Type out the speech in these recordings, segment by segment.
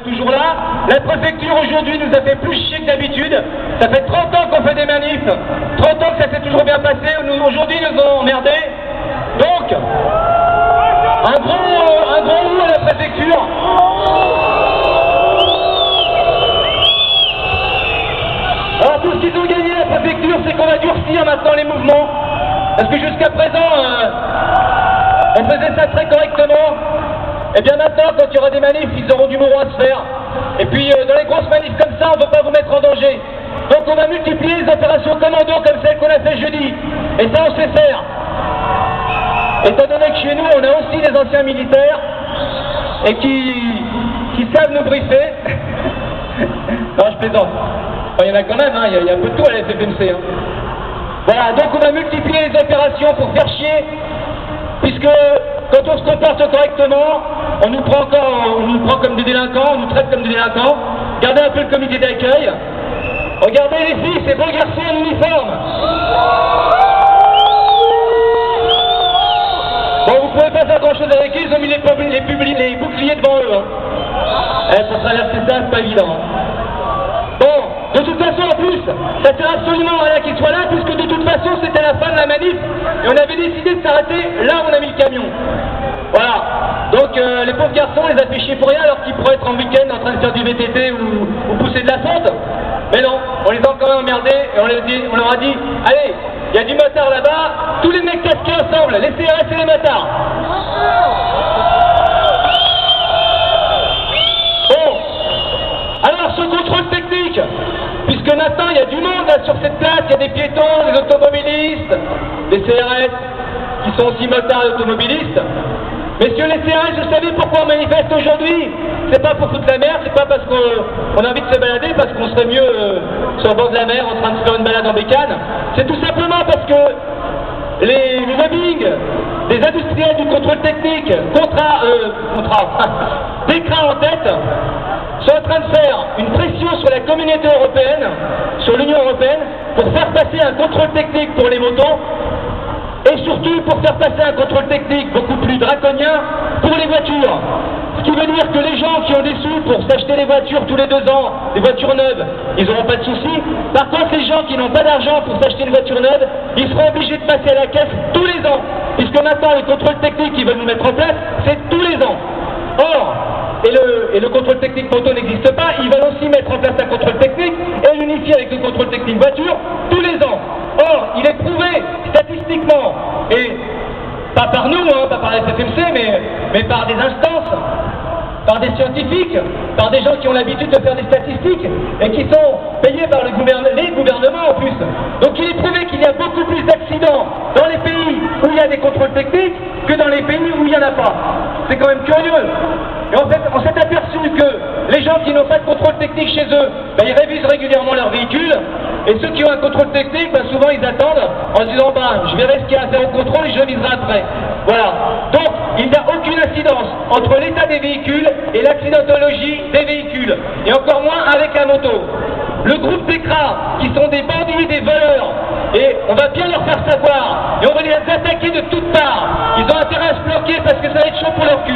Toujours là, la préfecture aujourd'hui nous a fait plus chier que d'habitude. Ça fait 30 ans qu'on fait des manifs, 30 ans que ça s'est toujours bien passé, aujourd'hui ils nous ont emmerdés. Donc, un gros mot à la préfecture. Alors tout ce qu'ils ont gagné la préfecture, c'est qu'on va durcir maintenant les mouvements. Parce que jusqu'à présent, on faisait ça très correctement. Et bien maintenant, quand il y aura des manifs, ils auront du mot à se faire. Et puis dans les grosses manifs comme ça, on ne veut pas vous mettre en danger. Donc on va multiplier les opérations commando comme celles qu'on a fait jeudi. Et ça, on sait faire. Étant donné que chez nous, on a aussi des anciens militaires et qui savent nous briefer. Non, je plaisante. Enfin, il y en a quand même, hein. Il y a un peu de tout à la FFMC. Hein. Voilà, donc on va multiplier les opérations pour faire chier, puisque quand on se comporte correctement, on nous prend comme des délinquants, on nous traite comme des délinquants. Regardez un peu le comité d'accueil. Regardez les filles, ces beaux garçons en uniforme. Bon, vous pouvez pas faire grand chose avec eux, ils ont mis les boucliers devant eux. Hein. Pour traverser ça, c'est pas évident. Bon, de toute façon, en plus, ça sert absolument à rien qu'ils soient là, puisque de toute façon, c'était la fin de la manif, et on avait décidé de s'arrêter là où on a mis le camion. Voilà. Donc, les pauvres garçons, on les a fait chier pour rien, alors qu'ils pourraient être en week-end en train de faire du VTT ou pousser de la fonte. Mais non, on les a quand même emmerdés, et on leur a dit, allez, il y a du motard là-bas, tous les mecs casqués ensemble, les CRS et les motards. Bon. Alors, ce contrôle technique, puisque maintenant il y a du monde là sur cette place, il y a des piétons, des automobilistes, des CRS qui sont aussi motards et automobilistes. Messieurs les CRS, vous savez pourquoi on manifeste aujourd'hui? C'est pas pour foutre la mer, c'est pas parce qu'on a envie de se balader, parce qu'on serait mieux sur le bord de la mer en train de faire une balade en bécane. C'est tout simplement parce que les lobbying des industriels du contrôle technique, DECRA en tête, sont en train de faire une pression sur la communauté européenne, sur l'Union européenne, pour faire passer un contrôle technique pour les motos, et surtout pour faire passer un contrôle technique beaucoup plus draconien pour les voitures. Ce qui veut dire que les gens qui ont des sous pour s'acheter des voitures tous les 2 ans, des voitures neuves, ils n'auront pas de soucis. Par contre, les gens qui n'ont pas d'argent pour s'acheter une voiture neuve, ils seront obligés de passer à la caisse tous les ans. Puisque maintenant, le contrôle technique qu'ils veulent nous mettre en place, c'est tous les ans. Or, et le contrôle technique moto n'existe pas, ils veulent aussi mettre en place un contrôle technique et l'unifier avec le contrôle technique voiture tous les ans. Or, il est prouvé statistiquement, et pas par nous, hein, pas par la FFMC, mais par des instances, par des scientifiques, par des gens qui ont l'habitude de faire des statistiques et qui sont payés par les gouvernements en plus. Donc il est prouvé qu'il y a beaucoup plus d'accidents dans les pays où il y a des contrôles techniques que dans les pays où il n'y en a pas. C'est quand même curieux. Et en fait, on s'est aperçu que les gens qui n'ont pas de contrôle technique chez eux, ben, ils révisent régulièrement leur véhicule. Et ceux qui ont un contrôle technique, ben, souvent ils attendent en se disant je verrai ce qu'il y a à faire au contrôle et je réviserai après. Voilà. Donc il n'y a aucune incidence entre l'état des véhicules et l'accidentologie des véhicules. Et encore moins avec la moto. Le groupe DECRA, qui sont des bandits, des voleurs, et on va bien leur faire savoir, et on va les attaquer de toutes parts. Ils ont intérêt à se bloquer parce que ça va être chaud pour leur cul.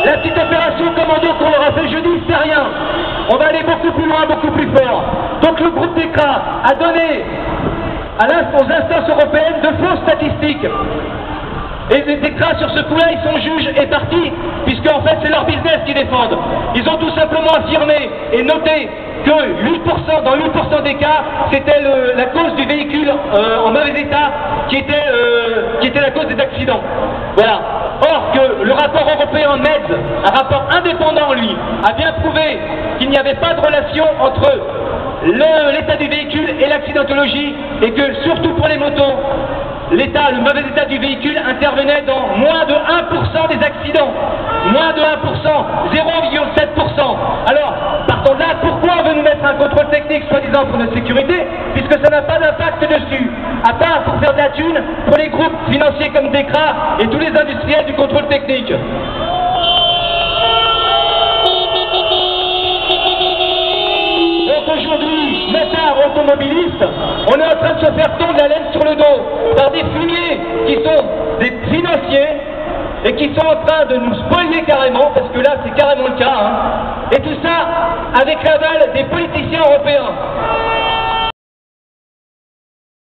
La petite opération commando qu'on leur a fait jeudi, c'est rien. On va aller beaucoup plus loin, beaucoup plus fort. Donc le groupe DECRA a donné aux instances européennes de fausses statistiques. Et les DECRA sur ce coup-là, ils sont juges et partis, puisque en fait c'est leur business qu'ils défendent. Ils ont tout simplement affirmé et noté que 8%, dans 8% des cas, c'était la cause du véhicule en mauvais état qui était la cause des accidents. Voilà. Or que le rapport européen MEDS, un rapport indépendant lui, a bien prouvé qu'il n'y avait pas de relation entre l'état du véhicule et l'accidentologie, et que surtout pour les motos, le mauvais état du véhicule intervenait dans moins de 1% des accidents. Moins de 1%, 0,7%. Alors, partant de là, pourquoi on veut nous mettre un contrôle technique soi-disant pour notre sécurité, puisque ça n'a pas d'impact dessus, à part pour faire de la thune pour les groupes financiers comme DECRA et tous les industriels du contrôle technique. Donc aujourd'hui, motards automobilistes, on est en train de se faire tondre la laine sur le dos par des fumiers qui sont des financiers et qui sont en train de nous spolier carrément, parce que là c'est carrément le cas, hein, et tout ça avec l'aval des politiciens européens.